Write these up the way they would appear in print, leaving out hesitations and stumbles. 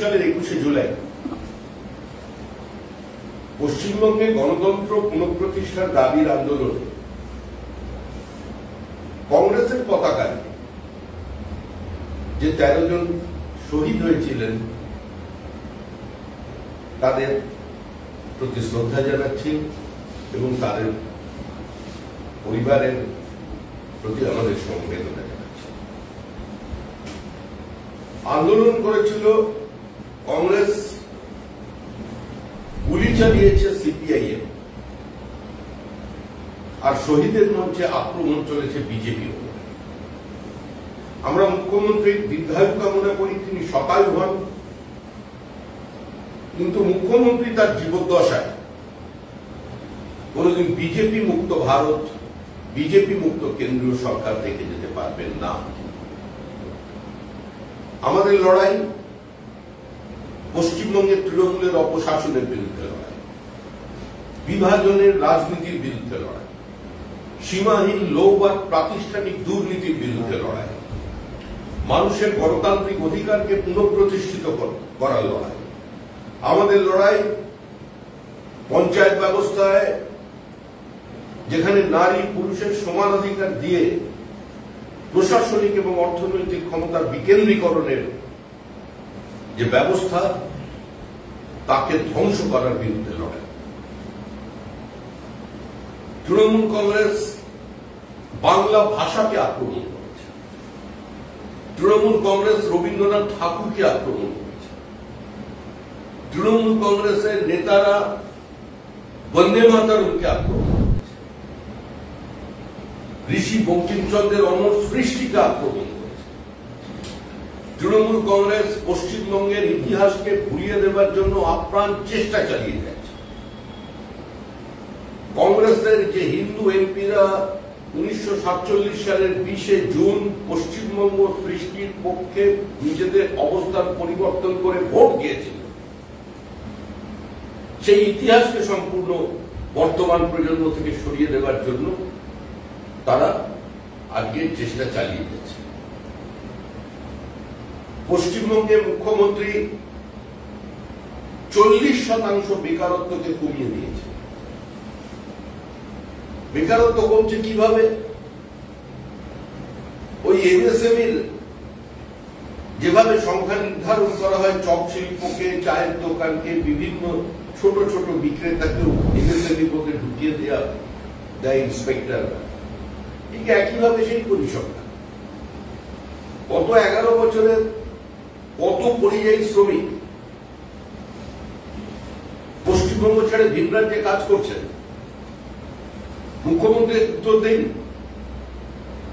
সালের 21শে জুলাই পশ্চিমবঙ্গে গণতন্ত্র পুনঃপ্রতিষ্ঠার দাবির আন্দোলনে কংগ্রেসের পতাকা যে 13 জন শহীদ হয়েছিলেন তাদের প্রতি শ্রদ্ধা জানাচ্ছি এবং তাদের পরিবারের প্রতি আমাদের সমবেদনা জানাচ্ছি। আন্দোলন করেছিল কংগ্রেস, গুলি চালিয়েছে সিপিআইএম, আর শহীদের মঞ্চে আক্রমণ চলেছে বিজেপি। আমরা মুখ্যমন্ত্রীর দীর্ঘায়ু কামনা করি, তিনি শতায়ু হন, কিন্তু মুখ্যমন্ত্রী তার জীবদ্দশায় কোনদিন বিজেপি মুক্ত ভারত, বিজেপি মুক্ত কেন্দ্রীয় সরকার দেখে যেতে পারবেন না। আমাদের লড়াই পশ্চিমবঙ্গের তৃণমূলের অপশাসনের বিরুদ্ধে লড়াই, বিভাজনের রাজনীতির বিরুদ্ধে লড়াই, সীমাহীন লোভ আর প্রাতিষ্ঠানিক দুর্নীতির বিরুদ্ধে লড়াই, মানুষের গণতান্ত্রিক অধিকারকে পুনঃপ্রতিষ্ঠিত করার লড়াই। আমাদের লড়াই পঞ্চায়েত ব্যবস্থায় যেখানে নারী পুরুষের সমান অধিকার দিয়ে প্রশাসনিক এবং অর্থনৈতিক ক্ষমতার বিকেন্দ্রীকরণের যে ব্যবস্থা, তাকে ধ্বংস করার বিরুদ্ধে লড়াই। তৃণমূল কংগ্রেস বাংলা ভাষাকে আক্রমণ করেছে, তৃণমূল কংগ্রেস রবীন্দ্রনাথ ঠাকুরকে আক্রমণ করেছে, তৃণমূল কংগ্রেসের নেতারা বন্দে মাতরমকে আক্রমণ করেছে, ঋষি বঙ্কিমচন্দ্রের অমর সৃষ্টিকে আক্রমণ করেছে। তৃণমূল কংগ্রেস পশ্চিমবঙ্গের ইতিহাসকে ভুলিয়ে দেবার জন্য আপ্রাণ চেষ্টা চালিয়ে যাচ্ছে। কংগ্রেসের যে হিন্দু এমপিরা 1947 সালের 20শে জুন পশ্চিমবঙ্গ সৃষ্টির পক্ষে নিজেদের অবস্থান পরিবর্তন করে ভোট দিয়েছিল, সেই ইতিহাসকে সম্পূর্ণ বর্তমান প্রজন্ম থেকে সরিয়ে দেবার জন্য তারা আজকে চেষ্টা চালিয়ে যাচ্ছে। পশ্চিমবঙ্গের মুখ্যমন্ত্রী 40% বেকারত্বকে কমিয়ে দিয়েছে। বেকারত্ব কমছে কিভাবে? ওই এমএসএমইর যেভাবে সংখ্যা নির্ধারণ করা হয়, চপ শিল্পকে, চায়ের দোকানকে, বিভিন্ন ছোট ছোট বিক্রেতাকেও এমএসএমই পথে ঢুকিয়ে দেয় ইন্সপেক্টর, ঠিক একইভাবে সেই পরিসংখ্যান। গত 11 বছরের কত পরিযায়ী শ্রমিক পশ্চিমবঙ্গ ছেড়ে ভিন রাজ্যে কাজ করছেন? মুখ্যমন্ত্রী উত্তর দিন।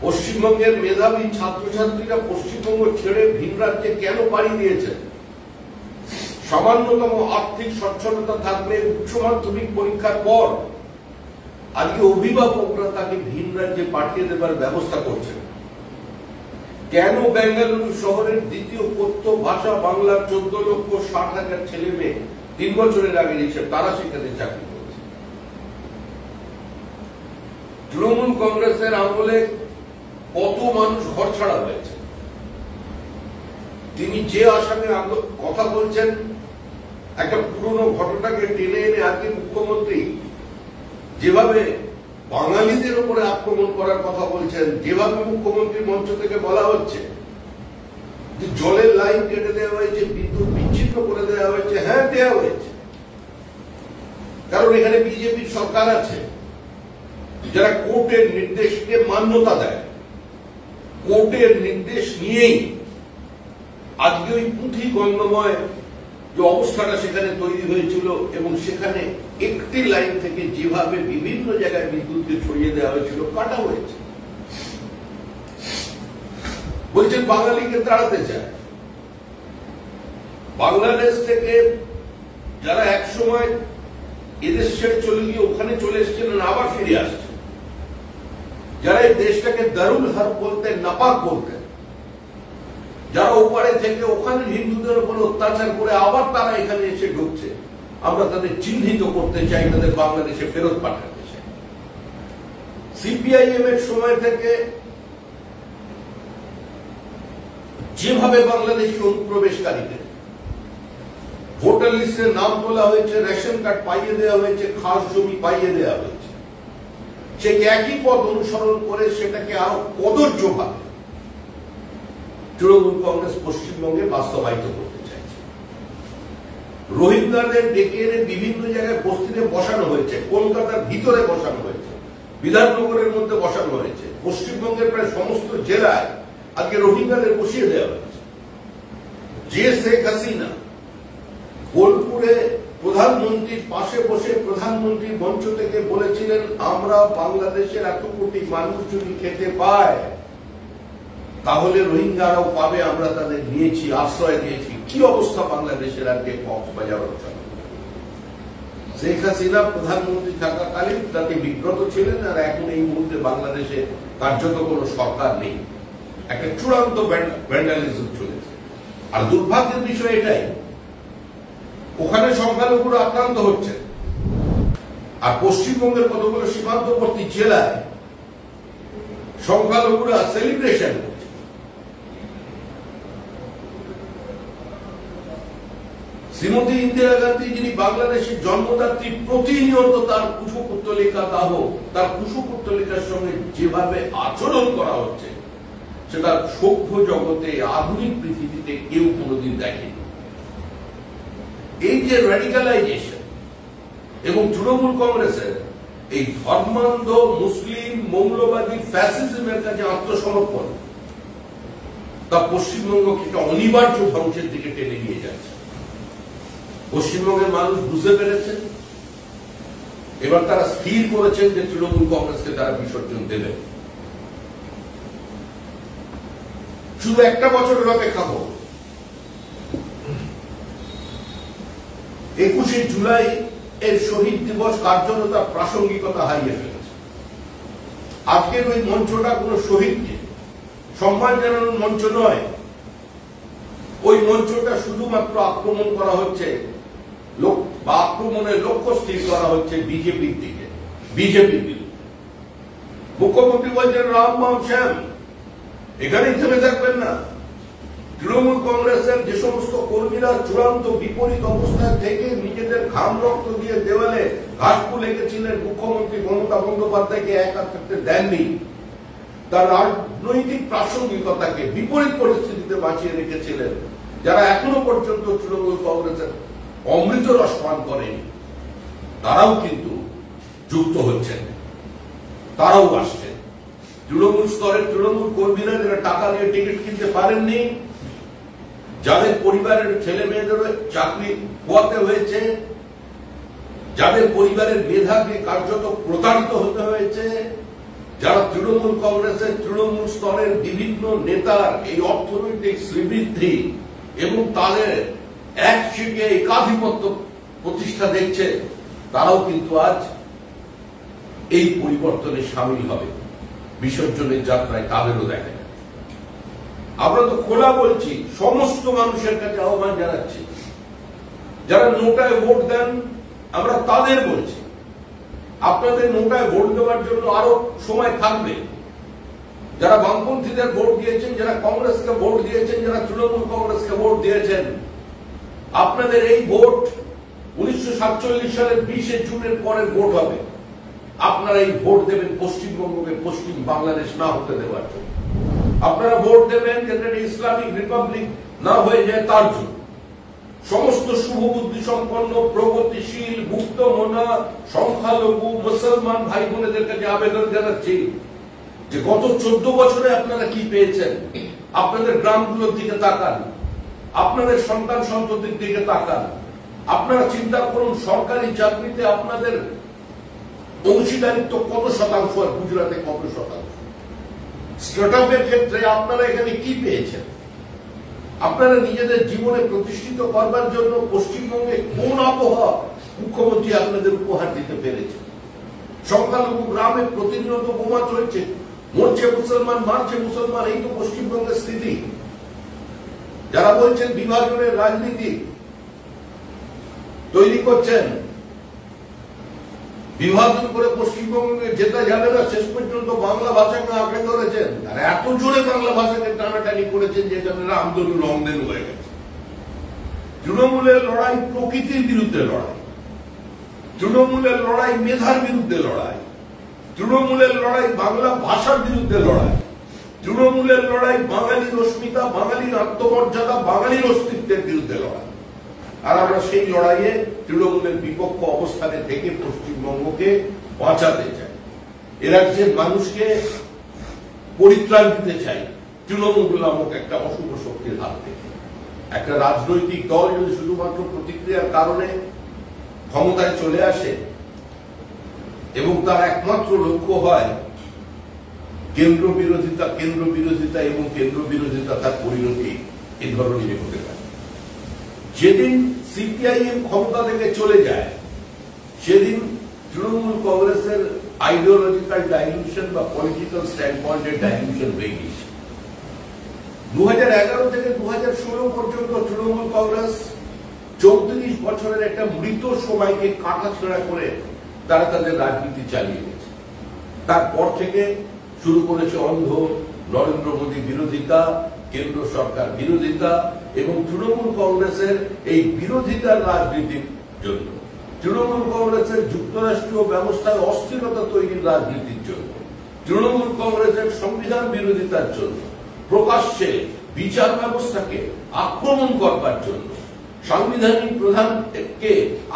পশ্চিমবঙ্গের মেধাবী ছাত্রছাত্রীরা পশ্চিমবঙ্গ ছেড়ে ভিন রাজ্যে কেন পাড়ি দিয়েছেন? সামান্যতম আর্থিক সচ্ছলতা থাকলে উচ্চ মাধ্যমিক পরীক্ষার পর আজকে অভিভাবকরা তাকে ভিন রাজ্যে পাঠিয়ে দেবার ব্যবস্থা করছেন। কেন বেঙ্গালুরু শহরের দ্বিতীয় কথ্য ভাষা বাংলার 14,60,000 ছেলে মেয়ে 3 বছরের আগে এসে তারা সেখানে চাকরি করছে? তৃণমূল কংগ্রেসের আমলে কত মানুষ ঘর ছাড়া হয়েছে? তিনি যে আসামে কথা বলছেন, একটা পুরনো ঘটনাকে টেনে এনে আজকে মুখ্যমন্ত্রী যেভাবে বাঙালিদের উপরে আক্রমণ করার কথা বলছেন, যেভাবে মুখ্যমন্ত্রী মঞ্চ থেকে বলা হচ্ছে যে জলের লাইন কেটে দেওয়া হয়েছে, বিদ্যুৎ বিচ্ছিন্ন করে দেওয়া হয়েছে। হ্যাঁ, দেওয়া হয়েছে, কারণ এখানে বিজেপির সরকার আছে যারা কোর্টের নির্দেশকে মান্যতা দেয়। কোর্টের নির্দেশ নিয়েই আজকে ওই পুঁথি গন্ধময় যে অবস্থাটা সেখানে তৈরি হয়েছিল, এবং সেখানে একটি লাইন থেকে যেভাবে বিভিন্ন জায়গায় বিদ্যুৎকে ছড়িয়ে দেওয়া হয়েছিল, কাটা হয়েছে। বলছেন বাঙালিকে তাড়াতে চায়। বাংলাদেশ থেকে যারা এক সময় এদেশ ছেড়ে চলে গিয়ে ওখানে চলে এসেছিলেন, আবার ফিরে আসছে, যারা এই দেশটাকে দারুল হার্ব বলতেন, নাপাক বলতেন, যারা ওপারে থেকে ওখানে হিন্দুদের উপর অত্যাচার করে আবার তারা এখানে এসে ঢুকছে, আমরা তাদের চিহ্নিত করতে চাই, তাদের বাংলাদেশে ফেরত পাঠাতে চাই। সিপিআইএম এর সময় থেকে যেভাবে বাংলাদেশি অনুপ্রবেশকারীদের ভোটার লিস্টের নাম তোলা হয়েছে, রেশন কার্ড পাইয়ে দেওয়া হয়েছে, খাস জমি পাইয়ে দেওয়া হয়েছে। সেই একই পথ অনুসরণ করে সেটাকে আরো কদর্যভাবে তৃণমূল কংগ্রেস পশ্চিমবঙ্গে বাস্তবায়িত করতে চাইছে। রোহিঙ্গাদের ডেকে এনে বিভিন্ন জায়গায় বস্তিতে বসানো হয়েছে, কলকাতার ভিতরে বসানো হয়েছে, বিধাননগরের মধ্যে বসানো হয়েছে, পশ্চিমবঙ্গের প্রায় সমস্ত জেলায় আজকে রোহিঙ্গাদের বসিয়ে দেওয়া হয়েছে। যে শেখ হাসিনা বোলপুরে প্রধানমন্ত্রীর পাশে বসে প্রধানমন্ত্রীর মঞ্চ থেকে বলেছিলেন, আমরা বাংলাদেশের এত কোটি মানুষ যদি খেতে পায় তাহলে রোহিঙ্গারাও পাবে, আমরা তাদের নিয়েছি, আশ্রয় দিয়েছি। কি অবস্থা বাংলাদেশের আজকে কক্সবাজার অঞ্চল? শেখ হাসিনা প্রধানমন্ত্রী থাকাকালীন তাতে বিব্রত ছিলেন, আর এখন এই মুহূর্তে বাংলাদেশে কার্যত কোনো সরকার নেই, একটা চূড়ান্ত ভ্যান্ডালিজম চলেছে। আর দুর্ভাগ্যের বিষয় এটাই, ওখানে সংখ্যালঘুরা আক্রান্ত হচ্ছে, আর পশ্চিমবঙ্গের কতগুলো সীমান্তবর্তী জেলায় সংখ্যালঘুরা সেলিব্রেশন করছে। শ্রীমতী ইন্দিরা গান্ধী, যিনি বাংলাদেশের জন্মদাত্রী, প্রতিনিয়ত তার কুশপুত্তলিকা দাহ, তার কুশপুত্তলিকার সঙ্গে যেভাবে আচরণ করা হচ্ছে সেটা সভ্য জগতে, আধুনিক পৃথিবীতে কেউ কোনোদিন দেখেনি। এই যে র্যাডিক্যালাইজেশন এবং তৃণমূল কংগ্রেসের এই ধর্মান্ধ মুসলিম মৌলবাদী ফ্যাসিজমের কাছে আত্মসমর্পণ, তা পশ্চিমবঙ্গকে একটা অনিবার্য ধ্বংসের দিকে টেনে নিয়ে যাচ্ছে। পশ্চিমবঙ্গের মানুষ বুঝতে পেরেছেন, এবার তারা স্থির করেছেন যে তৃণমূল কংগ্রেসকে তারা বিসর্জন দেবে। শুধু একটা বছরের অপেক্ষা করব, 21শে জুলাই এর শহীদ দিবস কার্যত তার প্রাসঙ্গিকতা হারিয়ে ফেলেছে। আজকের ওই মঞ্চটা কোন শহীদকে সম্মান জানানোর মঞ্চ নয়, ওই মঞ্চটা শুধুমাত্র আক্রমণ করা হচ্ছে বা আক্রমণের লক্ষ্য স্থির করা হচ্ছে বিজেপির দিকে, বিজেপির বিরুদ্ধে। মুখ্যমন্ত্রী বলছেন রাম মাম শ্যাম, এখানেই থেমে থাকবেন না। তৃণমূল কংগ্রেসের যে সমস্ত কর্মীরা চূড়ান্ত বিপরীত অবস্থায় থেকে নিজেদের ঘাম রক্ত দিয়ে দেওয়ালে ঘাসফুল লেগেছিলেন, মুখ্যমন্ত্রী মমতা বন্দ্যোপাধ্যায়কে একা থাকতে দেননি, তার রাজনৈতিক প্রাসঙ্গিকতাকে বিপরীত পরিস্থিতিতে বাঁচিয়ে রেখেছিলেন, যারা এখনো পর্যন্ত তৃণমূল কংগ্রেসের অমৃত রস পান করেনি, তারাও কিন্তু যুক্ত হচ্ছেন, তারাও আসছেন। তৃণমূল স্তরের তৃণমূল কর্মীরা যারা টাকা দিয়ে টিকিট কিনতে পারেননি, যাদের পরিবারের ছেলে মেয়েদের চাকরি খোয়াতে হয়েছে, যাদের পরিবারের মেধাকে কার্যত প্রতারিত হতে হয়েছে, যারা তৃণমূল কংগ্রেসের তৃণমূল স্তরের বিভিন্ন নেতার এই অর্থনৈতিক শ্রীবৃদ্ধি এবং তাদের একসঙ্গে একাধিপত্য প্রতিষ্ঠা দেখছে, তারাও কিন্তু আজ এই পরিবর্তনে সামিল হবে। বিসর্জনের যাত্রায় তাদেরও দেখা যায়। আমরা তো খোলা বলছি, সমস্ত মানুষের কাছে আহ্বান জানাচ্ছি, যারা নোটায় ভোট দেন আমরা তাদের বলছি, আপনাদের নোটায় ভোট দেওয়ার জন্য আরো সময় থাকবে। যারা বামপন্থীদের ভোট দিয়েছেন, যারা কংগ্রেসকে ভোট দিয়েছেন, যারা তৃণমূল কংগ্রেসকে ভোট দিয়েছেন, আপনাদের এই ভোট 1947 সালের 20শে জুনের পরের ভোট হবে। আপনারা এই ভোট দেবেন পশ্চিমবঙ্গকে পশ্চিম বাংলাদেশ না হতে দেওয়ার জন্য। আপনারা ভোট দেবেন যাতে ইসলামিক রিপাবলিক না হয়ে যায় তার জন্য। সমস্ত শুভবুদ্ধি সম্পন্ন, প্রগতিশীল, মুক্তমনা, সংখ্যালঘু মুসলমান ভাই বোনেদের কাছে আবেদন জানাচ্ছি যে গত 14 বছরে আপনারা কি পেয়েছেন। আপনাদের গ্রামগুলোর দিকে তাকান, আপনাদের সন্তান সন্ততির দিকে তাকান, আপনারা চিন্তা করুন সরকারি চাকরিতে আপনাদের অংশীদারিত্ব কত শতাংশ, আর গুজরাটে কত শতাংশ। স্টার্টআপের ক্ষেত্রে আপনারা এখানে কি পেয়েছেন? আপনারা নিজেদের জীবনে প্রতিষ্ঠিত করবার জন্য পশ্চিমবঙ্গে কোন আবহাওয়া মুখ্যমন্ত্রী আপনাদের উপহার দিতে পেরেছে? সংখ্যালঘু গ্রামে প্রতিনিয়ত বোমা চলছে, মরছে মুসলমান, মারছে মুসলমান, এই তো পশ্চিমবঙ্গের স্থিতি। যারা বলছেন বিভাজনের রাজনীতি তৈরি করছেন, বিভাজন করে পশ্চিমবঙ্গে যেতে যাবে না, শেষ পর্যন্ত বাংলা ভাষাকে আঁকড়ে ধরেছেন, আর এত জোরে বাংলা ভাষাকে টানাটানি করেছেন যে এখানে রামধনু রংধনু হয়ে গেছে। তৃণমূলের লড়াই প্রকৃতির বিরুদ্ধে লড়াই, তৃণমূলের লড়াই মেধার বিরুদ্ধে লড়াই, তৃণমূলের লড়াই বাংলা ভাষার বিরুদ্ধে লড়াই, তৃণমূলের লড়াই বাঙালির অস্মিতা, বাঙালির আত্মমর্যাদা, বাঙালির অস্তিত্বের বিরুদ্ধে লড়াই। আর আমরা সেই লড়াইয়ে তৃণমূলের বিপক্ষ অবস্থানে থেকে পশ্চিমবঙ্গকে বাঁচাতে চাই, এ রাজ্যের মানুষকে পরিত্রাণ দিতে চাই তৃণমূল নামক একটা অশুভ শক্তির হাত থেকে। একটা রাজনৈতিক দল যদি শুধুমাত্র প্রতিক্রিয়ার কারণে ক্ষমতায় চলে আসে এবং তার একমাত্র লক্ষ্য হয় কেন্দ্র বিরোধিতা, কেন্দ্র বিরোধিতা এবং কেন্দ্র বিরোধিতা তার পরিণতি এই ধরনের হতে পারে। যেদিন সিপিআইএম ক্ষমতা থেকে চলে যায় সেদিন তৃণমূল কংগ্রেসের আইডিওলজিক্যাল ডাইলিউশন বা পলিটিক্যাল স্ট্যান্ড পয়েন্টের ডাইলিউশন হয়ে গিয়েছে। 2011 থেকে 2016 পর্যন্ত তৃণমূল কংগ্রেস 34 বছরের একটা মৃত সময়কে কাটাছেঁড়া করে তারা তাদের রাজনীতি চালিয়ে গেছে। তারপর থেকে শুরু করেছে অন্ধ নরেন্দ্র মোদী বিরোধিতা, কেন্দ্র সরকার বিরোধিতা এবং তৃণমূল কংগ্রেসের এই বিরোধিতার রাজনীতির জন্য, তৃণমূল কংগ্রেসের যুক্তরাষ্ট্রীয় ব্যবস্থায় অস্থিরতা তৈরির রাজনীতির জন্য, তৃণমূল কংগ্রেসের সংবিধান বিরোধিতার জন্য, প্রকাশ্যে বিচার ব্যবস্থাকে আক্রমণ করবার জন্য, সাংবিধানিক প্রধানকে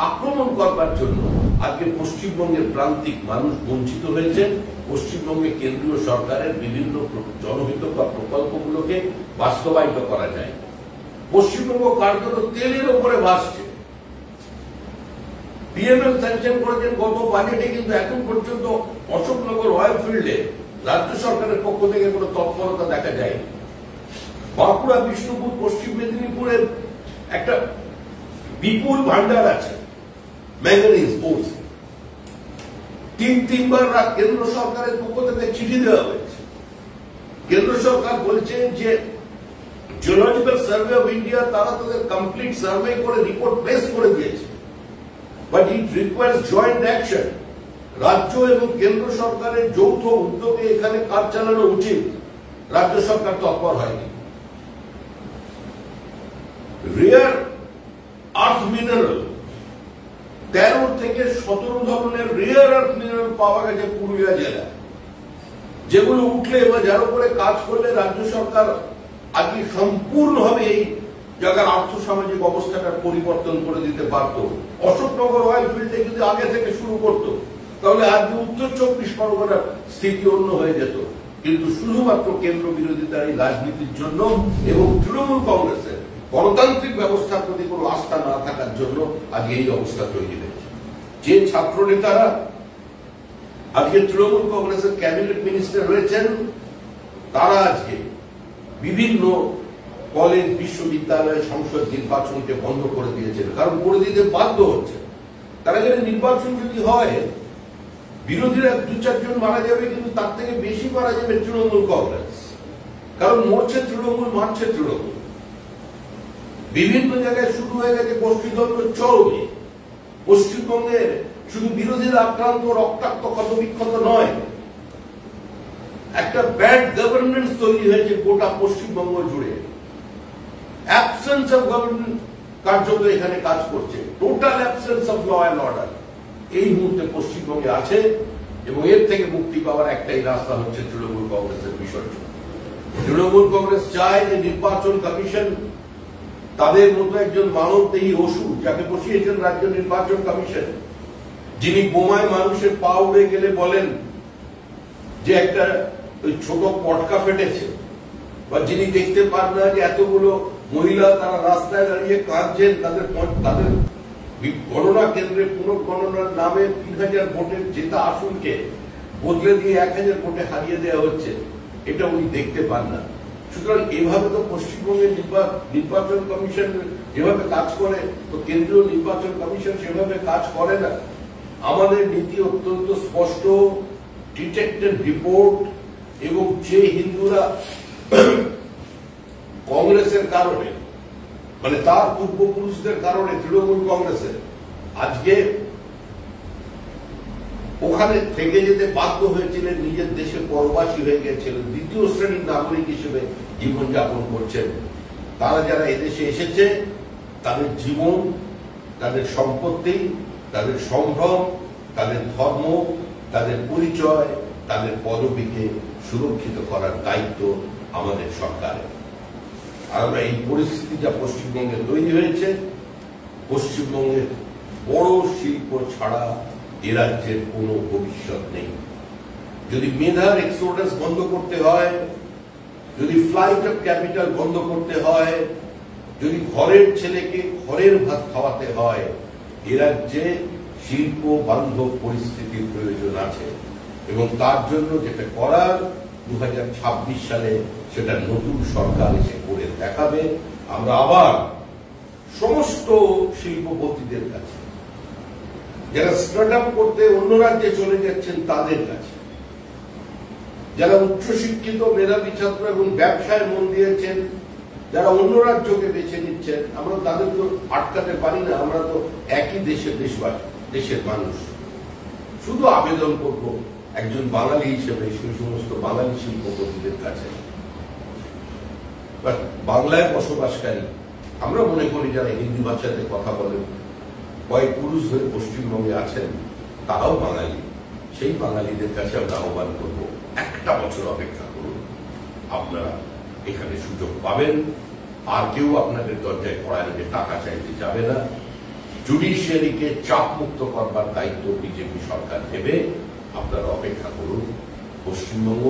আক্রমণ করবার জন্য আজকে পশ্চিমবঙ্গের প্রান্তিক মানুষ বঞ্চিত হয়েছে। পশ্চিমবঙ্গে কেন্দ্রীয় সরকারের বিভিন্ন জনহিতকর প্রকল্পগুলোকে বাস্তবায়িত করা যায়। পশ্চিমবঙ্গ কার্যত তেলের ওপরে ভাসছে। পিএমএল স্যাংশন করেছেন গত বাজেটে, কিন্তু এখন পর্যন্ত অশোকনগর অয়েল ফিল্ডে রাজ্য সরকারের পক্ষ থেকে কোনো তৎপরতা দেখা যায়নি। বাঁকুড়া, বিষ্ণুপুর, পশ্চিম মেদিনীপুরের একটা বিপুল ভান্ডার আছে ম্যাঙ্গানিজ বোর্ড, তিনবার কেন্দ্র সরকারের পক্ষ থেকে চিঠি দেওয়া হয়েছে। কেন্দ্র সরকার বলছে যে জিওলজিক্যাল সার্ভে অফ ইন্ডিয়া তারা তাদের কমপ্লিট সার্ভে করে রিপোর্ট প্লেস করে দিয়েছে, but it requires joint action. রাজ্য এবং কেন্দ্র সরকারের যৌথ উদ্যোগে এখানে কাজ চালানো উচিত। রাজ্য সরকার তৎপর হয়নি। রেয়ার আর্থ মিনারেল 13 থেকে 17 ধরনের রেয়ার আর্থ মিনারেল পাওয়া গেছে পুরুলিয়া জেলায়, যেগুলো উঠলে বা যার উপরে কাজ করলে রাজ্য সরকার আজকে সম্পূর্ণভাবে এই জায়গার আর্থসামাজিক অবস্থাটার পরিবর্তন করে দিতে পারত। অশোকনগর অয়েল ফিল্ডে যদি আগে থেকে শুরু করত তাহলে আজকে উত্তর 24 পরগনার স্থিতি অন্য হয়ে যেত। কিন্তু শুধুমাত্র কেন্দ্র বিরোধিতার এই রাজনীতির জন্য এবং তৃণমূল কংগ্রেসের গণতান্ত্রিক ব্যবস্থার প্রতি কোনো আস্থা না থাকার জন্য আজকে এই অবস্থা তৈরি হয়েছে। যে ছাত্র নেতারা আজকে তৃণমূল কংগ্রেসের ক্যাবিনেট মিনিস্টার রয়েছেন তারা আজকে বিভিন্ন কলেজ, বিশ্ববিদ্যালয়, সংসদ নির্বাচনকে বন্ধ করে দিয়েছেন, কারণ করে দিতে বাধ্য হচ্ছে। তারা জানে নির্বাচন যদি হয় বিরোধীরা 2-4 জন মারা যাবে, কিন্তু তার থেকে বেশি মারা যাবে তৃণমূল কংগ্রেস, কারণ মরছে তৃণমূল, মারছে তৃণমূল। বিভিন্ন জায়গায় শুরু হয়ে গেছে গোষ্ঠীদ্বন্দ্ব চরমে। পশ্চিমবঙ্গে শুধু বিরোধীরা আক্রান্ত, রক্তাক্ত, ক্ষতবিক্ষত নয়, একটা ব্যাড গভর্নেন্স তৈরি হয়েছে গোটা পশ্চিমবঙ্গ জুড়ে। অ্যাবসেন্স অফ গভর্নমেন্ট কার্যত এখানে কাজ করছে, total absence of law and order এই মুহূর্তে পশ্চিমবঙ্গে আছে। এবং এর থেকে মুক্তি পাওয়ার একটাই রাস্তা হচ্ছে তৃণমূল কংগ্রেসের বিসর্জন। তৃণমূল কংগ্রেস চায় যে নির্বাচন কমিশন তাদের মতো একজন মানবদেহী ওষুধ, যাকে বসিয়েছেন রাজ্য নির্বাচন কমিশন, যিনি বোমায় মানুষের পা উড়ে গেলে বলেন যে একটা ছোট পটকা ফেটেছে, বা যিনি দেখতে পান না যে এতগুলো মহিলা তারা রাস্তায় দাঁড়িয়ে কাঁদছেন, তাদের গণনা কেন্দ্রে পুনঃগণনার নামে 3000 ভোটের জেতা আসনকে বদলে দিয়ে 1000 ভোটে হারিয়ে দেওয়া হচ্ছে, এটা উনি দেখতে পান না। সুতরাং এভাবে তো পশ্চিমবঙ্গের নির্বাচন কমিশন যেভাবে কাজ করে, তো কেন্দ্রীয় নির্বাচন কমিশন সেভাবে কাজ করে না। আমাদের নীতি অত্যন্ত স্পষ্ট, ডিটেক্টেড রিপোর্ট, এবং যে হিন্দুরা কংগ্রেসের কারণে, মানে তার পূর্বপুরুষদের কারণে তৃণমূল কংগ্রেসের আজকে ওখানে থেকে যেতে বাধ্য হয়েছিলেন, নিজের দেশে পরবাসী হয়ে গেছিলেন, দ্বিতীয় শ্রেণীর নাগরিক হিসেবে জীবনযাপন করছেন, তারা যারা এদেশে এসেছে তাদের জীবন, তাদের সম্পত্তি, তাদের সম্ভ্রম, তাদের ধর্ম, তাদের পরিচয়, তাদের পদবিকে সুরক্ষিত করার দায়িত্ব আমাদের সরকারের। আর আমরা এই পরিস্থিতি যা পশ্চিমবঙ্গে তৈরি হয়েছে, পশ্চিমবঙ্গের বড় শিল্প ছাড়া এ রাজ্যের কোনো ভবিষ্যৎ নেই। যদি মেধার এক্সোডাস বন্ধ করতে হয়, যদি ফ্লাইট অফ ক্যাপিটাল বন্ধ করতে হয়, যদি ঘরের ছেলেকে ঘরের ভাত খাওয়াতে হয়, এ রাজ্যে শিল্প বান্ধব পরিস্থিতির প্রয়োজন আছে। এবং তার জন্য যেটা করার 2026 সালে সেটা নতুন সরকার এসে করে দেখাবে। আমরা আবার সমস্ত শিল্পপতিদের কাছে, যারা স্টার্ট আপ করতে অন্য রাজ্যে চলে যাচ্ছেন তাদের কাছে, যারা উচ্চশিক্ষিত মেধাবী ছাত্র এবং ব্যবসায় মন দিয়েছেন, যারা অন্য রাজ্যকে বেছে নিচ্ছেন, আমরা তাদের তো আটকাতে পারি না। আমরা তো একই দেশের মানুষ। শুধু আবেদন করব একজন বাঙালি হিসেবে সেই সমস্ত বাঙালি শিল্পপতিদের কাছে, বাংলায় বসবাসকারী, আমরা মনে করি যারা হিন্দি ভাষাতে কথা বলেন, কয়েক পুরুষ ধরে পশ্চিমবঙ্গে আছেন, তারাও বাঙালি। সেই বাঙালিদের কাছে আমরা আহ্বান করব, একটা বছর অপেক্ষা করুন, আপনারা এখানে সুযোগ পাবেন। আর কেউ আপনাদের দরজায় কড়া এনে টাকা চাইতে যাবে না। জুডিশিয়ারিকে চাপ মুক্ত করবার দায়িত্ব বিজেপি সরকার নেবে। আপনারা অপেক্ষা করুন। পশ্চিমবঙ্গ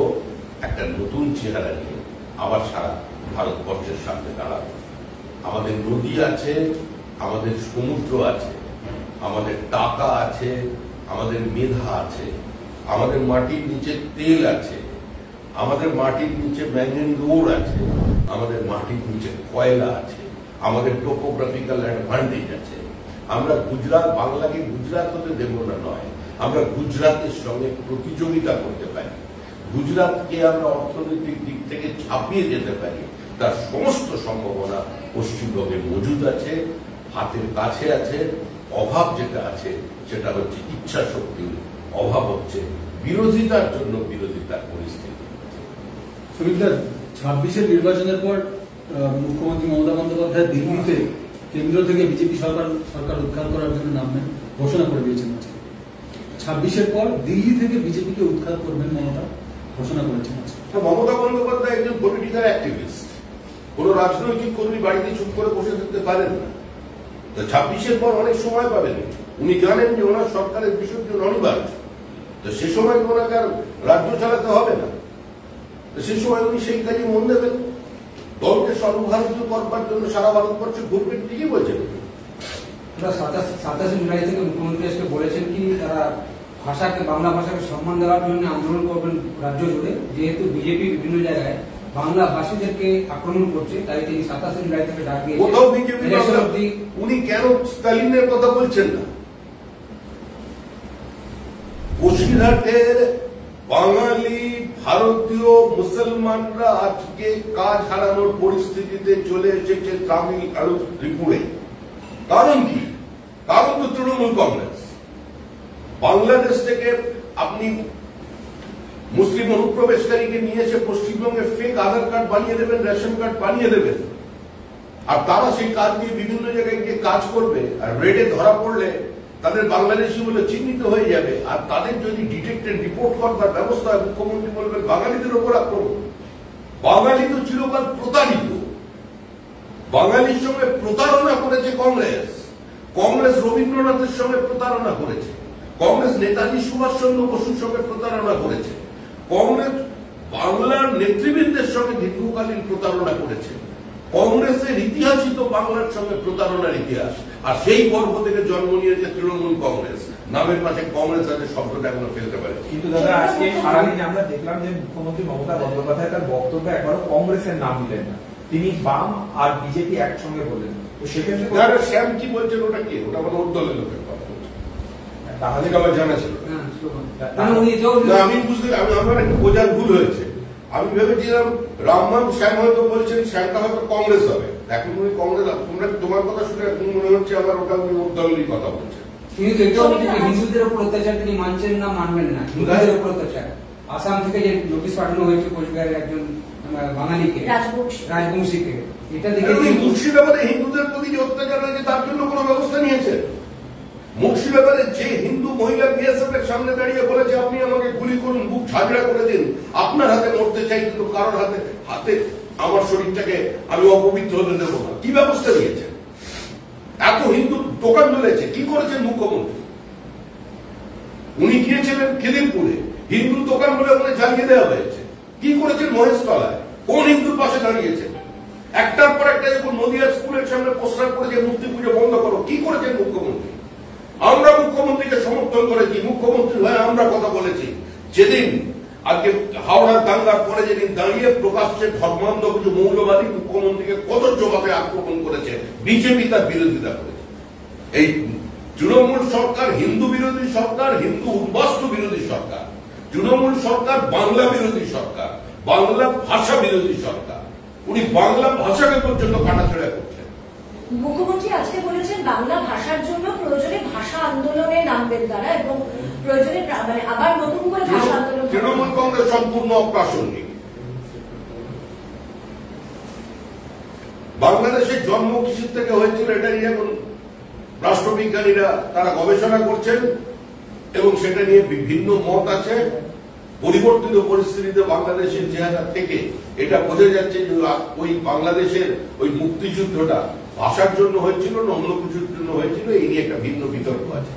একটা নতুন চেহারা নিয়ে আবার সারা ভারতবর্ষের সামনে দাঁড়াবে। আমাদের নদী আছে, আমাদের সমুদ্র আছে, আমাদের টাকা আছে, আমাদের মেধা আছে, আমাদের মাটির নিচে তেল আছে, আমাদের মাটির নিচে ম্যাঙ্গানিজ ওর আছে, আমাদের মাটির নিচে কয়লা আছে, আমাদের টোপোগ্রাফিক্যাল অ্যাডভান্টেজ আছে। আমরা বাংলাকে গুজরাট হতে দেব না নয়, আমরা গুজরাটের সঙ্গে প্রতিযোগিতা করতে পারি। গুজরাটকে আমরা অর্থনৈতিক দিক থেকে ছাপিয়ে যেতে পারি, তার সমস্ত সম্ভাবনা পশ্চিমবঙ্গে মজুদ আছে, হাতের কাছে আছে। অভাব যেটা আছে সেটা হচ্ছে ইচ্ছা শক্তির অভাব, হচ্ছে বিরোধিতার জন্য বিরোধিতার পরিস্থিতি। সুমিতদা, 26-এর নির্বাচনের পর মুখ্যমন্ত্রী মমতা বন্দ্যোপাধ্যায় দিল্লিতে কেন্দ্র থেকে বিজেপি সরকার উদ্ধার করার জন্য নামবেন ঘোষণা করে দিয়েছেন। 26-এর পর দিল্লি থেকে বিজেপিকে উদ্ধার করবেন মমতা ঘোষণা করেছেন। মমতা বন্দ্যোপাধ্যায় একজন পলিটিক্যাল অ্যাক্টিভিস্ট, কোন রাজনৈতিক কর্মী বাড়িতে চুপ করে বসে থাকতে পারেন না। 26-এর পর অনেক সময় পাবেন। উনি জানেন যে ওনার সরকারের বিসর্জন অনিবার্য, তো সে সময় ওনাকে আর রাজ্য চালাতে হবে না। সে সময় উনি সেই কাজে মন দেবেন। দলকে সর্বভারতীয় করবার জন্য সারা ভারতবর্ষে ঘুরবেন, ঠিকই বলছেন। 27 জুলাই থেকে মুখ্যমন্ত্রী আজকে বলেছেন কি তারা বাংলা ভাষাকে সম্মান দেওয়ার জন্য আন্দোলন করবেন রাজ্য জুড়ে। যেহেতু বিজেপি বিভিন্ন জায়গায় বাংলা ভাষীদেরকে আক্রমণ করছে, তাই তিনি 27 জুলাই থেকে ডাক দিয়েছেন। কোথাও বিজেপি উনি কেন স্টালিনের কথা বলছেন না? বসিরহাটের বাঙালি ভারতীয় মুসলমানরা আজকে কাজ হারানোর পরিস্থিতিতে চলে এসেছে তামিলনাড়ু, ত্রিপুরে। কারণ কি? কারণ তো তৃণমূল কংগ্রেস। বাংলাদেশ থেকে আপনি মুসলিম অনুপ্রবেশকারীকে নিয়ে এসে পশ্চিমবঙ্গে ফেক আধার কার্ড বানিয়ে দেবেন, রেশন কার্ড বানিয়ে দেবেন, আর তারা সেই কাজ নিয়ে বিভিন্ন জায়গায় গিয়ে কাজ করবে। আর রেডে ধরা পড়লে তাদের বাংলাদেশি বলে চিহ্নিত হয়ে যাবে। আর তাদের যদি ডিটেক্টেড রিপোর্ট করবার ব্যবস্থা হয়, মুখ্যমন্ত্রী বলবেন বাঙালিদের ওপর আক্রমণ। বাঙালি তো চিরকাল প্রতারিত। বাঙালির সঙ্গে প্রতারণা করেছে কংগ্রেস। কংগ্রেস রবীন্দ্রনাথের সঙ্গে প্রতারণা করেছে, কংগ্রেস নেতাজি সুভাষচন্দ্র বসুর সঙ্গে প্রতারণা করেছে, কংগ্রেস বাংলার নেতৃবৃন্দের সঙ্গে দীর্ঘকালীন প্রতারণা করেছে। কংগ্রেসের ইতিহাসই তো বাংলার সঙ্গে প্রতারণার ইতিহাস। আর সেই পর্ব থেকে জন্ম নিয়েছে তৃণমূল কংগ্রেস। নামের পাশে কংগ্রেস আছে শব্দটা এখনো ফেলতে পারে। কিন্তু দাদা, আজকে সারাদিনে আমরা দেখলাম যে মুখ্যমন্ত্রী মমতা বন্দ্যোপাধ্যায় তার বক্তব্যে একবারও কংগ্রেসের নাম দিলেন না, তিনি বাম আর বিজেপি একসঙ্গে বললেন। তো সেক্ষেত্রে শ্যাম কি বলছেন, ওটা কি? ওটা আমাদের ওর দলের লোকের কথা বলছে, তাহলে আমার জানা ছিল না। আমি বুঝতে আমার একটু বোঝার ভুল হয়েছে। আমি ভেবেছিলাম রামমান শ্যাম হয়তো বলছেন, শ্যামটা হয়তো কংগ্রেস হবে। এখন উনি কংগ্রেস, তোমরা তোমার কথা শুনে এখন মনে হচ্ছে আমার ওটা উনি ওর দলেরই কথা বলছেন। হিন্দুদের উপর অত্যাচার তিনি মানছেন না, মানবেন না। হিন্দুদের উপর অত্যাচার আসাম থেকে যে নোটিশ পাঠানো হয়েছে কোচবিহারের একজন বাঙালিকে, রাজবংশীকে, এটা দেখে উনি মুর্শিদাবাদে হিন্দুদের প্রতি যে অত্যাচার হয়েছে তার জন্য কোনো ব্যবস্থা নিয়েছে? মুর্শিদাবাদে যে হিন্দু মহিলা বিএসএফ এর সামনে দাঁড়িয়ে বলেছে আপনি আমাকে গুলি করুন, বুক ঝাঁঝরা করে দিন, আপনার হাতে মরতে চাই কিন্তু কারোর হাতে হাতে আমার শরীরটাকে আমি অপবিত্র হতে দেবো না, কি ব্যবস্থা নিয়েছে? এত হিন্দু দোকান জ্বলেছে, কি করেছেন মুখ্যমন্ত্রী? উনি গিয়েছিলেন খিদিরপুরে, হিন্দু দোকান বলে ওখানে জ্বালিয়ে দেওয়া হয়েছে। কি করেছেন মহেশতলায়? কোন হিন্দুর পাশে দাঁড়িয়েছেন? একটার পর একটা যখন নদিয়া স্কুলের সামনে পোস্টার করেছে মূর্তি পুজো বন্ধ করো, কি করেছেন মুখ্যমন্ত্রী? আমরা মুখ্যমন্ত্রীকে সমর্থন করেছি, মুখ্যমন্ত্রী হয়ে আমরা কথা বলেছি। যেদিন আজকে হাওড়ার দাঙ্গার পরে যেদিন দাঁড়িয়ে প্রকাশ্যে ধর্মান্ধ কিছু মৌলবাদী মুখ্যমন্ত্রীকে কত জবাবে আক্রমণ করেছে, বিজেপি তার বিরোধিতা করেছে। এই তৃণমূল সরকার হিন্দু বিরোধী সরকার, হিন্দু উদ্বাস্তু বিরোধী সরকার। তৃণমূল সরকার বাংলা বিরোধী সরকার, বাংলা ভাষা বিরোধী সরকার। উনি বাংলা ভাষাকে পর্যন্ত কাটাছেড়া করছেন। মুখ্যমন্ত্রী আজকে বলেছেন বাংলা ভাষার জন্য প্রয়োজনে ভাষা আন্দোলনে নামবেন তারা এবং প্রয়োজনে মানে আবার নতুন করে ভাষা আন্দোলন। তৃণমূল কংগ্রেস সম্পূর্ণ অপ্রাসঙ্গিক। বাংলাদেশের জন্ম কিসের থেকে হয়েছিল এটা নিয়ে এখন রাষ্ট্রবিজ্ঞানীরা তারা গবেষণা করছেন এবং সেটা নিয়ে বিভিন্ন মত আছে। পরিবর্তিত পরিস্থিতিতে বাংলাদেশের চেহারা থেকে এটা বোঝা যাচ্ছে যে ওই বাংলাদেশের ওই মুক্তিযুদ্ধটা ভাষার জন্য হয়েছিল না অন্য কিছুর জন্য হয়েছিল, এই নিয়ে একটা ভিন্ন বিতর্ক আছে।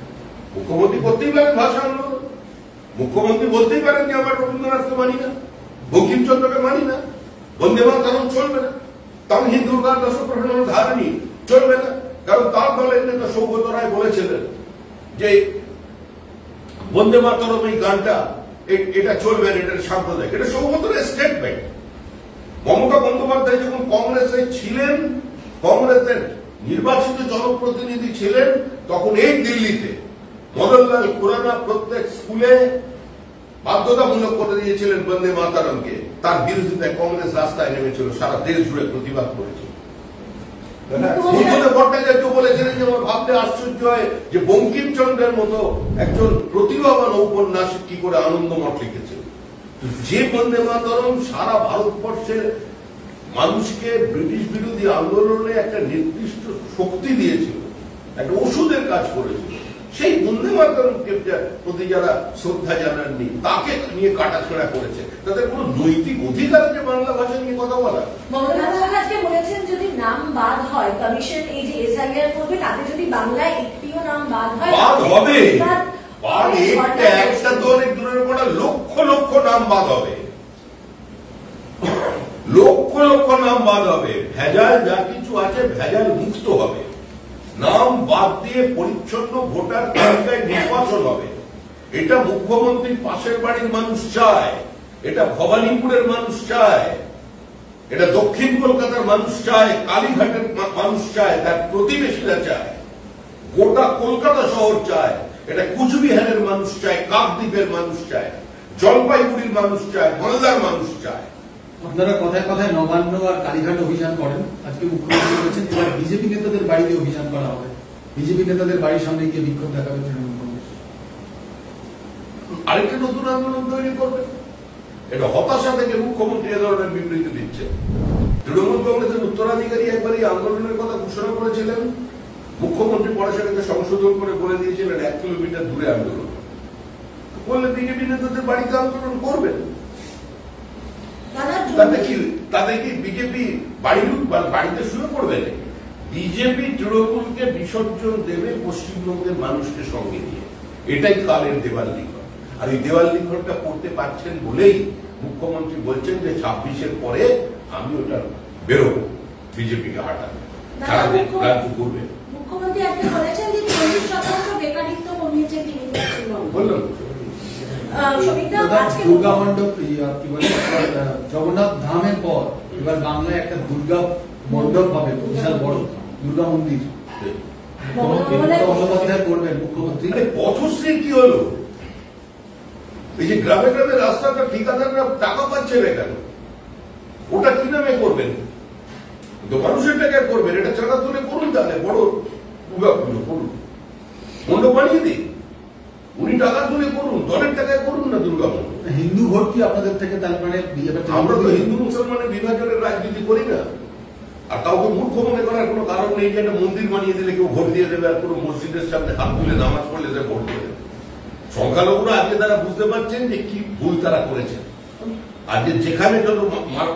মুখ্যমন্ত্রী করতেই পারেন ভাষা আন্দোলন, মুখ্যমন্ত্রী বলতেই পারেন যে আমরা রবীন্দ্রনাথকে মানি না, বঙ্কিমচন্দ্রকে মানি না, বন্দে মাতরম চলবে না, তামহিদ দুর্গা দশপ্রহরণ ধারণী চলবে না, কারণ তার দলের নেতা সৌগত রায় বলেছিলেন যে বন্দে মাতরম এই গানটা এটা চলবে না, এটা সাম্প্রদায়িক। এটা সৌগত রায় স্টেটমেন্ট। মমতা বন্দ্যোপাধ্যায় যখন কংগ্রেসে ছিলেন, কংগ্রেসের নির্বাচিত জনপ্রতিনিধি ছিলেন, তখন এই দিল্লিতে মদনলাল খুরানা প্রত্যেক স্কুলে বাধ্যতামূলক করে দিয়েছিলেন বন্দে মাতরমকে। তার বিরোধিতায় কংগ্রেস রাস্তায় নেমেছিল, সারা দেশ জুড়ে প্রতিবাদ করেছিল। ভট্টাচার্য বলেছিলেন যে আমার ভাবতে আশ্চর্য হয় যে বঙ্কিমচন্দ্রের মতো একজন প্রতিভাবান ঔপন্যাসিক কি করে আনন্দমঠ লিখেছিল। যে বন্দে মাতরম সারা ভারতবর্ষের মানুষকে ব্রিটিশ বিরোধী আন্দোলনে একটা নির্দিষ্ট শক্তি দিয়েছিল, একটা ওষুধের কাজ করেছিল, সেই বন্দে মাতরমকে প্রতি যারা শ্রদ্ধা জানাননি তাকে নিয়ে কাটাছেড়া করেছে। তাদের কোন নৈতিক অধিকার আছে বাংলা ভাষা নিয়ে কথা বলা? মমতা আজকে বলেছেন যদি নাম বাদ হয়, কমিশন এই যে এসআইআর করবে তাতে যদি বাংলায় একটিও নাম বাদ হয়, বাদ হবে। বাদ একটা তো অনেক দূরের পড়া, লক্ষ লক্ষ নাম বাদ হবে, লক্ষ লক্ষ নাম বাদ হবে। ভেজাল যা কিছু আছে ভেজাল মুক্ত হবে। নাম বাদ দিয়ে পরিচ্ছন্ন ভোটার তালিকায় নির্বাচন হবে। এটা মুখ্যমন্ত্রীর পাশের বাড়ির মানুষ চায়, এটা ভবানীপুরের মানুষ চায়, এটা দক্ষিণ কলকাতার মানুষ চায়, কালীঘাটের মানুষ চায়, তার প্রতিবেশীরা চায়, গোটা কলকাতা শহর চায়, এটা কুচবিহারের মানুষ চায়, কাকদ্বীপের মানুষ চায়, জলপাইগুড়ির মানুষ চায়, মালদার মানুষ চায়। আপনারা কথায় কথায় নবান্ন আর কালীঘাট অভিযান করেন, আজকে মুখ্যমন্ত্রী বলেছেন এবার বিজেপি নেতাদের বাড়িতে অভিযান করা হবে, বিজেপি নেতাদের বাড়ির সামনে গিয়ে বিক্ষোভ দেখাবে তৃণমূল কংগ্রেস। আরেকটা নতুন আন্দোলন তৈরি করবে। এটা হতাশা থেকে মুখ্যমন্ত্রী এ ধরনের বিবৃতি দিচ্ছে। তৃণমূল কংগ্রেসের উত্তরাধিকারী একবার এই আন্দোলনের কথা ঘোষণা করেছিলেন, মুখ্যমন্ত্রী পরে সেটাকে সংশোধন করে বলে দিয়েছিলেন 1 কিলোমিটার দূরে আন্দোলন বললে বিজেপি নেতাদের বাড়িতে আন্দোলন করবেন। তাতে কি বিজেপি বাড়িতে শুয়ে পড়বে নাকি? বিজেপি তৃণমূলকে বিসর্জন দেবে পশ্চিমবঙ্গের মানুষকে সঙ্গে নিয়ে, এটাই কালের দেওয়াল লিখন। আর এই দেওয়াল লিখনটা করতে পারছেন বলেই মুখ্যমন্ত্রী বলছেন যে 26-এর পরে আমি ওটা বেরোবো, বিজেপিকে হাঁটাবো, সারা রাজ্য করবে। মুখ্যমন্ত্রী আজকে বলেছেন যে 40% বেকারিত্ব কমিয়েছে তিনি বললাম। দুর্গা মণ্ডপ কি বলে জগন্নাথ ধামের পর এবার বাংলায় একটা দুর্গা মণ্ডপ হবে, বিশাল বড় দুর্গা মন্দির করবেন মুখ্যমন্ত্রী। পথশ্রী কি হলো? এই যে গ্রামে গ্রামে রাস্তাটা ঠিকাদাররা টাকা পাচ্ছে না কেন? ওটা কি নামে করবেন? তো মানুষের টাকায় করবেন, এটা চাঁদা তুলে করুন, তাহলে বড় দুর্গা পুজো করুন, মণ্ডপ বানিয়ে দিন। উনি টাকা তুলে করুন, দলের টাকায় করুন না দুর্গা মণ্ডপ। হিন্দু ভোট কি আপনাদের থেকে তার মানে আমরা তো হিন্দু মুসলমানের বিভাজনের রাজনীতি করি না। আর কাউকে মূর্খ মনে করার কোনো কারণ নেই যে একটা মন্দির বানিয়ে দিলে কেউ ভোট দিয়ে দেবে আর পুরো মসজিদের সামনে হাত তুলে নামাজ পড়লে সে ভোট দিয়ে দেবে। সংখ্যালঘুরা আজকে তারা বুঝতে পারছেন যে কি ভুল তারা করেছেন। আজকে যেখানে যত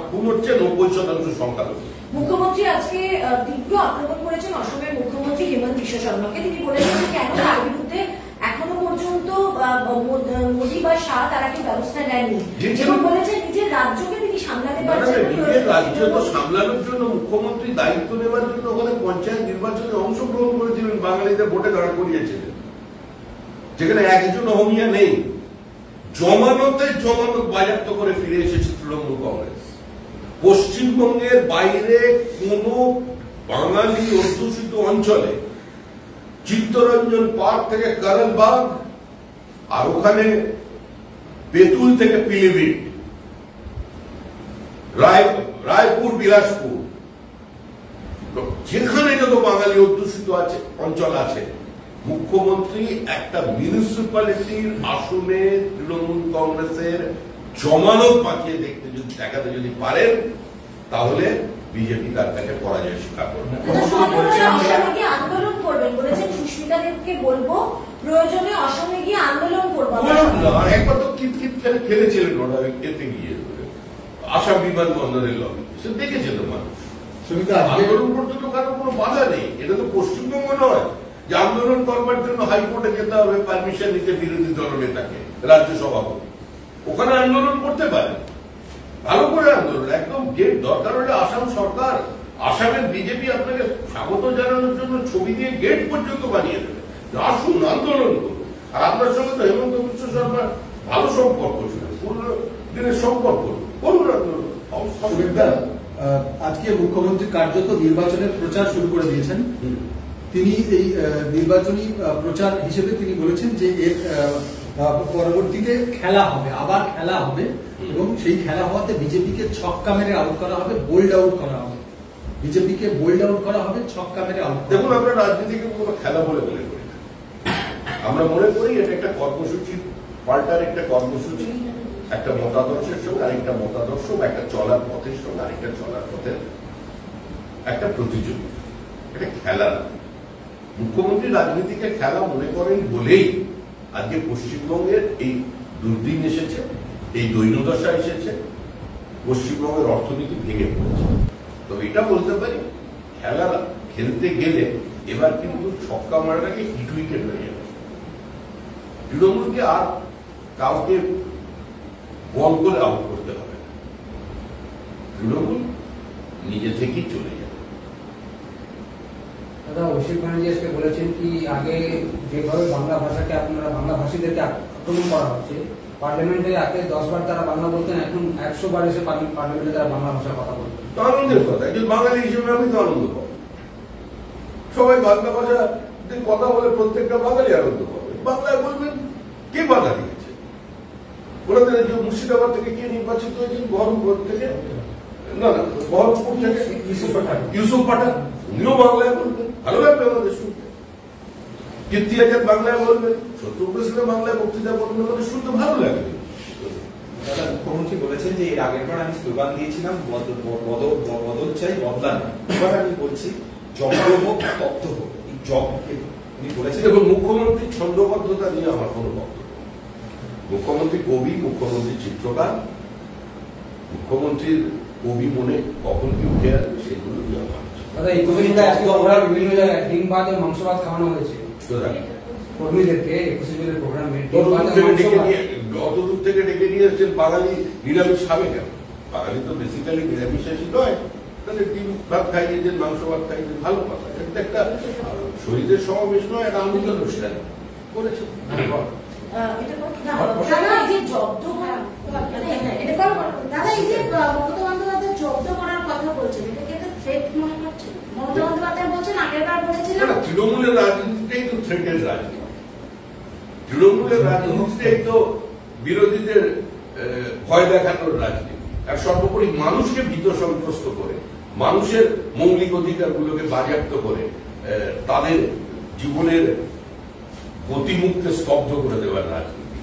খুন হচ্ছে 90% সংখ্যালঘু। মুখ্যমন্ত্রী আজকে তীব্র আক্রমণ করেছেন অসমের মুখ্যমন্ত্রী হেমন্ত বিশ্ব শর্মাকে। তিনি বলেছেন যে কেন তার বিরুদ্ধে এখনো পর্যন্ত মোদী বা শাহ তারা কি ব্যবস্থা নেননি, এবং বলেছেন নিজের রাজ্যকে তিনি সামলাতে পারছেন। নিজের রাজ্য তো সামলানোর জন্য মুখ্যমন্ত্রী দায়িত্ব নেওয়ার জন্য ওখানে পঞ্চায়েত নির্বাচনে অংশগ্রহণ করেছিলেন, বাঙালিদের ভোটে দাঁড় করিয়েছিলেন, যেখানে একজন অহমিয়া নেই। জমানত বাজেয়াপ্ত করে ফিরে এসেছে তৃণমূল কংগ্রেস। পশ্চিমবঙ্গের বাইরে কোন বাঙালি অধ্যুষিত অঞ্চলে চিত্তরঞ্জন পার্ক থেকে করলবাগ আর ওখানে বেতুল থেকে পিলিভিট, রায়পুর, বিলাসপুর, যেখানে যত বাঙালি অধ্যুষিত আছে অঞ্চল আছে, মুখ্যমন্ত্রী একটা মিউনিসিপ্যালিটির আসনে তৃণমূল কংগ্রেসের জমানত বাঁচিয়ে দেখাতে যদি পারেন, তাহলে বিজেপি তার কাছে পরাজয় স্বীকার করবে। আন্দোলন করবেন বলেছেন সুস্মিতা দেবকে, বলবো প্রয়োজনে অসমে গিয়ে আন্দোলন করবো। একবার তো কিতকিত খেলেছিলেন ওরা এতে গিয়ে আসাম বিমানবন্দরের লবি, সে দেখেছিল মানুষ। আন্দোলন করতে তো কারো কোনো বাধা নেই। এটা তো পশ্চিমবঙ্গ নয় যে আন্দোলন করবার জন্য হাইকোর্টে যেতে হবে পারমিশন নিতে বিরোধী দলনেতাকে, রাজ্য সভাপতি। ওখানে আন্দোলন করতে পারে, ভালো করে আন্দোলন, একদম গেট দরকার হলে আসাম সরকার, আসামের বিজেপি আপনাকে স্বাগত জানানোর জন্য ছবি দিয়ে গেট পর্যন্ত বানিয়ে দেবে। আসুন আন্দোলন করুন। আর আপনার সঙ্গে তো হেমন্ত বিশ্ব শর্মার ভালো সম্পর্ক ছিল, পুরো দিনের সম্পর্ক, করুন আন্দোলন। আজকে মুখ্যমন্ত্রী কার্যত নির্বাচনের প্রচার শুরু করে দিয়েছেন। তিনি এই নির্বাচনী প্রচার হিসেবে তিনি বলেছেন যে এর পরবর্তীতে খেলা হবে, আবার খেলা হবে, এবং সেই খেলা হওয়াতে বিজেপিকে ছক্কা মেরে আউট করা হবে, বোল্ড আউট করা হবে। বিজেপিকে বোল্ড আউট করা হবে, ছক্কা মেরে আউট। দেখুন, আমরা রাজনীতিকে কোনো খেলা বলে মনে করি না। আমরা মনে করি এটা একটা কর্মসূচি, পাল্টার একটা কর্মসূচি, একটা মতাদর্শের সঙ্গে আরেকটা মতাদর্শ, একটা চলার পথের সঙ্গে আরেকটা চলার পথের একটা প্রতিযোগিতা, এটা খেলা। মুখ্যমন্ত্রী রাজনীতিকে খেলা মনে করেন বলেই আজকে পশ্চিমবঙ্গের এই দুর্দিন এসেছে, এই দৈন্যদশা এসেছে, পশ্চিমবঙ্গের অর্থনীতি ভেঙে পড়েছে। তবে এটা বলতে পারি, খেলা খেলতে গেলে এবার কিন্তু ছক্কা মারাটাকে হিট উইকেট হয়ে যাবে। তৃণমূলকে আর কাউকে বল করে আউট করতে হবে না, তৃণমূল নিজে থেকেই চলে যাবে। দাদা, অভিষেক ব্যানার্জি আজকে বলেছেন কি আগে যেভাবে বাংলা ভাষাকে আপনারা বাংলা ভাষীদেরকে আক্রমণ করা হচ্ছে, পার্লামেন্টে আগে 10 বার তারা বাংলা বলতেন, এখন 100 বার এসে পার্লামেন্টে তারা বাংলা ভাষার কথা বলতেন। তো আনন্দের কথা, একজন বাঙালি হিসেবে আমি তো আনন্দ পাবো। সবাই বাংলা ভাষা কথা বলে, প্রত্যেকটা বাঙালি আনন্দ পাবে। বাংলায় বলবেন, কে বাধা দিয়েছে? ওনাদের যে মুর্শিদাবাদ থেকে কে নির্বাচিত হয়েছেন? বহরমপুর থেকে, না বহরমপুর থেকে ইউসুফ পাঠান, উনিও বাংলায় বলবেন, ভালো লাগবে আমাদের শুনতে। কীর্তি আজাদ বাংলায় বলবেন, শত্রুঘ্ন সিনহা বাংলায় বক্তৃতা বলবেন, আমাদের শুনতে ভালো লাগবে। দাদা, মুখ্যমন্ত্রী বলেছেন যে এর আগের বার আমি স্লোগান দিয়েছিলাম বদল চাই, বদলা না। এবার আমি বলছি জব হোক, তথ্য হোক। এই জব উনি বলেছেন। দেখুন, মুখ্যমন্ত্রী ছন্দবদ্ধতা নিয়ে আমার কোনো বক্তব্য। মুখ্যমন্ত্রী কবি, মুখ্যমন্ত্রী চিত্রকার, মুখ্যমন্ত্রীর কবি মনে কখন কি উঠে আসবে সেগুলো নিয়ে আমার। দাদা, 21 জুলাই আজকে ওরা বিভিন্ন জায়গায় ডিম ভাত এবং মাংস ভাত খাওয়ানো হয়েছে কর্মীদেরকে। 21 জুলাই প্রোগ্রামে অত দূর থেকে ডেকে নিয়ে এসছেন। বাঙালি নিরামিষ খাবে কেন? বাঙালি তো বেসিক্যালি নিরামিষাসী নয়, তাহলে ডিম ভাত খাইয়েছেন, মাংস ভাত খাইয়েছেন, ভালো কথা। এটা একটা শহীদের সমাবেশ নয়, একটা আনন্দ অনুষ্ঠান করেছেন। দাদা, এই যে মমতা বন্দ্যোপাধ্যায় জব্দ করার কথা বলছেন, এটা কি একটা থ্রেট মনে করছেন? মমতা বন্দ্যোপাধ্যায় বলছেন, আগের বার বলেছিলেন তৃণমূলের রাজনীতিটাই তো থ্রেটের রাজনীতি। তৃণমূলের রাজনীতিটাই তো বিরোধীদের ভয় দেখানোর রাজনীতি। আর সর্বোপরি মানুষকে ভীত সন্ত্রস্ত করে, মানুষের মৌলিক অধিকারগুলোকে বাজেয়াপ্ত করে, তাদের জীবনের গতিমুখকে স্তব্ধ করে দেওয়ার রাজনীতি।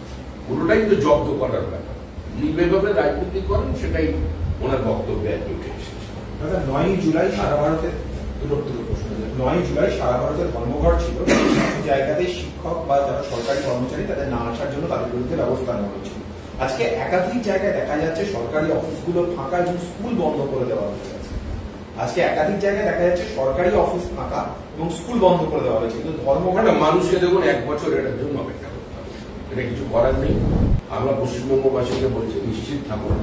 পুরোটাই তো জব্দ করার ব্যাপার। উনি যেভাবে রাজনীতি করেন সেটাই ওনার বক্তব্যে উঠে এসেছে। দাদা 9 জুলাই সারা ভারতে দুটো প্রশ্ন। 9 জুলাই সারা ভারতের ধর্মঘট ছিল, কিছু জায়গাতে শিক্ষক বা যারা সরকারি কর্মচারী তাদের না আসার জন্য তাদের বিরুদ্ধে ব্যবস্থা নেওয়া হয়েছিল। আজকে একাধিক জায়গায় দেখা যাচ্ছে সরকারি অফিসগুলো ফাঁকা এবং স্কুল বন্ধ করে দেওয়া হয়েছে। আজকে একাধিক জায়গায় দেখা যাচ্ছে সরকারি অফিস ফাঁকা এবং স্কুল বন্ধ করে দেওয়া হয়েছে, কিন্তু ধর্মঘট মানুষকে দেখুন 1 বছর এটার জন্য অপেক্ষা করতে হবে, এটা কিছু করার নেই। আমরা পশ্চিমবঙ্গবাসীকে বলছি নিশ্চিত থাকুন,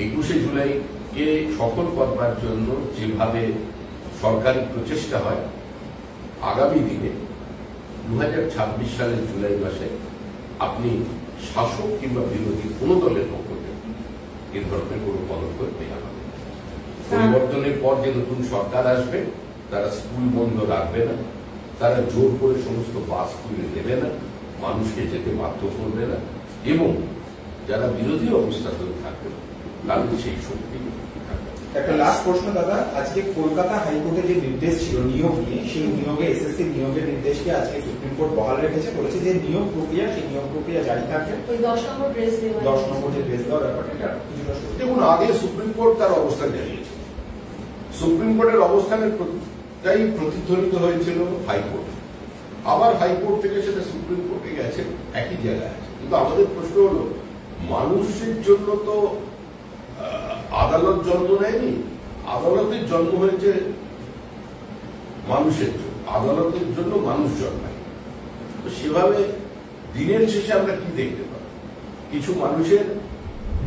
21শে জুলাইকে সফল করবার জন্য যেভাবে সরকারি প্রচেষ্টা হয়, আগামী দিনে 2026 সালের জুলাই মাসে আপনি শাসক কিংবা বিরোধী কোনো দলের পক্ষ থেকে এ ধরনের কোনো পদক্ষেপ নেওয়া হবে। পরিবর্তনের পর যে নতুন সরকার আসবে তারা স্কুল বন্ধ রাখবে না, তারা জোর করে সমস্ত বাস তুলে দেবে না, মানুষকে যেতে বাধ্য করবে না, এবং যারা বিরোধী অবস্থাতে থাকবে তাদের সেই শক্তি থাকবে। একটা লাস্ট প্রশ্ন দাদা, আজকে কলকাতা হাইকোর্টে যে নির্দেশ ছিল নিয়োগ নিয়ে, সেই নিয়োগে এসএসসি নিয়োগের নির্দেশকে আজকে সুপ্রিম কোর্ট বহাল রেখেছে, বলেছে যে নিয়োগ প্রক্রিয়া, সেই নিয়োগ প্রক্রিয়া জারি থাকবে। 10 নম্বর ড্রেস দেওয়া, 10 নম্বর যে ড্রেস দেওয়ার ব্যাপারটা, এটা কিছুটা দেখুন, আগে সুপ্রিম কোর্ট তার অবস্থান জানিয়েছে, সুপ্রিম কোর্টের অবস্থানের তাই প্রতিধ্বনিত হয়েছিল হাইকোর্টে, আবার হাইকোর্ট থেকে সেটা সুপ্রিম কোর্টে গেছে, একই জায়গায় আছে। কিন্তু আমাদের প্রশ্ন হলো, মানুষের জন্য তো আদালত জন্ম নেয়নি, আদালতের জন্ম হয়েছে মানুষের জন্য, আদালতের জন্য মানুষ জন্মায়। তো সেভাবে দিনের শেষে আমরা কি দেখতে পাই, কিছু মানুষের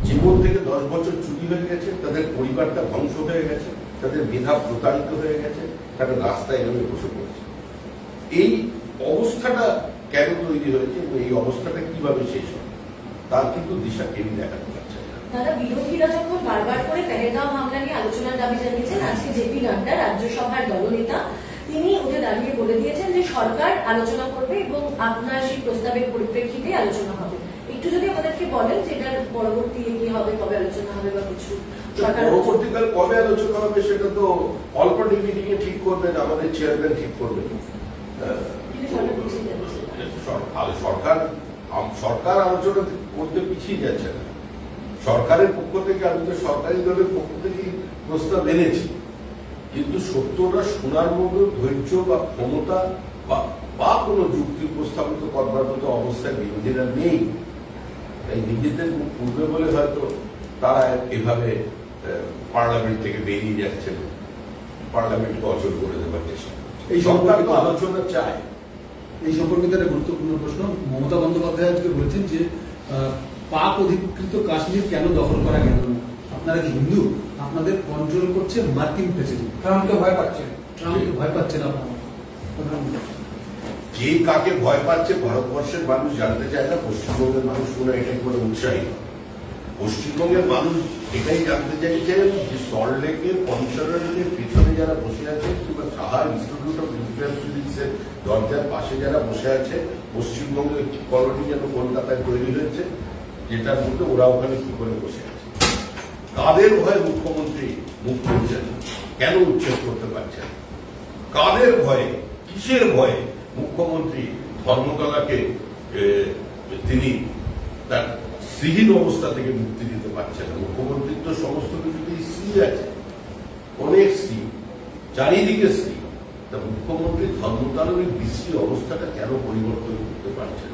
জীবন থেকে 10 বছর চুরি হয়ে গেছে, তাদের পরিবারটা ধ্বংস হয়ে গেছে, তাদের মেধা প্রতারিত হয়ে গেছে, তারা রাস্তায় এভাবে বসে পড়ছে। এই অবস্থাটা কেন তৈরি হয়েছে এবং এই অবস্থাটা কিভাবে শেষ হবে তার কিন্তু দিশা কেউই দেখাতে পারছে না। দাদা, বিরোধীরা যখন বারবার করে পেহেলগাঁও হামলা নিয়ে আলোচনার দাবি জানিয়েছেন, আজকে জেপি নাড্ডা রাজ্যসভার দলনেতা তিনি উঠে দাঁড়িয়ে বলে দিয়েছেন যে সরকার আলোচনা করবে এবং আপনার সেই প্রস্তাবের পরিপ্রেক্ষিতে আলোচনা হবে। একটু যদি আমাদেরকে বলেন যে এটার পরবর্তী কি হবে, কবে আলোচনা হবে বা কিছু পরবর্তীকালে কবে আলোচনা হবে সেটা তো অল্প মিটিং এ ঠিক করবেন, আমাদের চেয়ারম্যান ঠিক করবেন। সরকার আলোচনা করতে পিছিয়ে যাচ্ছে না, সরকারের পক্ষ থেকে, আমি তো সরকারি দলের পক্ষ থেকে প্রস্তাব এনেছি, কিন্তু সত্যটা শোনার মতো ধৈর্য বা ক্ষমতা বা কোনো যুক্তি উপস্থাপিত করবার মতো অবস্থায় বিরোধীরা নেই। তাই নিজেদের মুখ পূর্বে বলে হয়তো তারা এভাবে পার্লামেন্ট থেকে বেরিয়ে যাচ্ছেন, পার্লামেন্টকে অচল করে দেওয়ার চেষ্টা। এই সরকার তো আলোচনা চায়। এই সম্পর্কে একটা গুরুত্বপূর্ণ প্রশ্ন, মমতা বন্দ্যোপাধ্যায় আজকে বলেছেন যে পাক অধিকৃত কাশ্মীর কেন দখল করা গেল না? আপনারা কি হিন্দু? আপনাদের কন্ট্রোল করছে মার্কিন প্রেসিডেন্ট। ট্রাম্পকে ভয় পাচ্ছেন, ট্রাম্পকে ভয় পাচ্ছেন আপনারা? যে কাকে ভয় পাচ্ছে ভারতবর্ষের মানুষ জানতে চায় না, পশ্চিমবঙ্গের মানুষ পুরো এটাই করে উৎসাহী। পশ্চিমবঙ্গের মানুষ এটাই জানতে চাইছে যে সল্টলেকের পঞ্চায়েতের পিছনে যারা বসে আছে কিংবা সাহা ইনস্টিটিউট অফ ইন্ডিয়ান ফিজিক্সের দরজার পাশে যারা বসে আছে, পশ্চিমবঙ্গের একটি কলোনি যেন কলকাতায় তৈরি হয়েছে, যেটার মধ্যে ওরা ওখানে কি করে বসে আছে। কাদের ভয়ে মুখ্যমন্ত্রী মুখ খুলছেন, কেন উচ্ছেদ করতে পারছেন? কাদের ভয়ে, কিসের ভয়ে মুখ্যমন্ত্রী ধর্মতলাকে তিনি তার শ্রীহীন অবস্থা থেকে মুক্তি দিতে পারছেন না? মুখ্যমন্ত্রীর তো সমস্ত কিছুতেই শ্রী আছে, অনেক শ্রী, চারিদিকে শ্রী। তা মুখ্যমন্ত্রী ধর্মতলার ওই বিশ্রী অবস্থাটা কেন পরিবর্তন করতে পারছেন?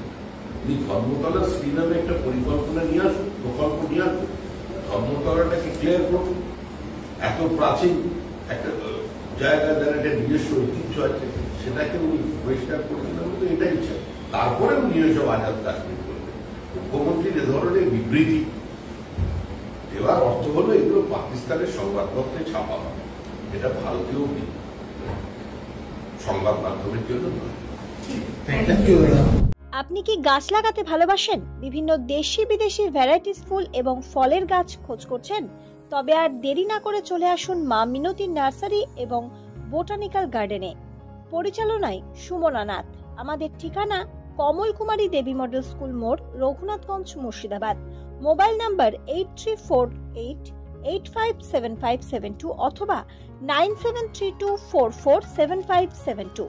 তিনি ধর্মতলার শ্রী নামে একটা পরিকল্পনা নিয়ে আসুন, প্রকল্প নিয়ে আসুন, ধর্মতলাটাকে ক্লিয়ার করুন। এত প্রাচীন একটা জায়গা, যার একটা নিজস্ব ঐতিহ্য আছে, সেটাকে উনি পরিষ্কার করে দিলেন, তো এটাই চাই। তারপরে উনি এসব আজাদ কাশ্মীর করবেন। মুখ্যমন্ত্রীর এ ধরনের বিবৃতি দেওয়ার অর্থ হলো এগুলো পাকিস্তানের সংবাদপত্রে ছাপা হবে, এটা ভারতীয় সংবাদ মাধ্যমের জন্য নয়। আপনি কি গাছ লাগাতে ভালোবাসেন? বিভিন্ন দেশি বিদেশি ভ্যারাইটিস ফুল এবং ফলের গাছ খোঁজ করছেন? তবে আর দেরি না করে চলে আসুন মা মিনতি নার্সারি এবং বোটানিক্যাল গার্ডেনে। পরিচালনায় সুমনা নাথ। আমাদের ঠিকানা কমল কুমারী দেবী মডেল স্কুল মোড়, রঘুনাথগঞ্জ, মুর্শিদাবাদ। মোবাইল নাম্বার 8348857572 অথবা 9732447572।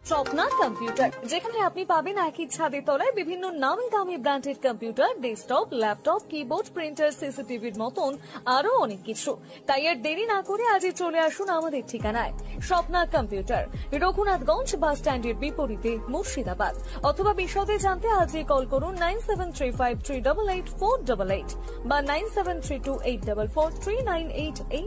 স্বপ্না কম্পিউটার, যেখানে আপনি পাবেন একই ছাদের তলায় বিভিন্ন নামি দামি branded computer, desktop, laptop, keyboard, printer, সিসিটিভির মতন আরো অনেক কিছু। তাই আর দেরি না করে আজই চলে আসুন আমাদের ঠিকানায়। স্বপ্না কম্পিউটার, রঘুনাথগঞ্জ বাস স্ট্যান্ডের বিপরীতে, মুর্শিদাবাদ। অথবা বিশদে জানতে আজই কল করুন 9735388488 বা 9732844398 এই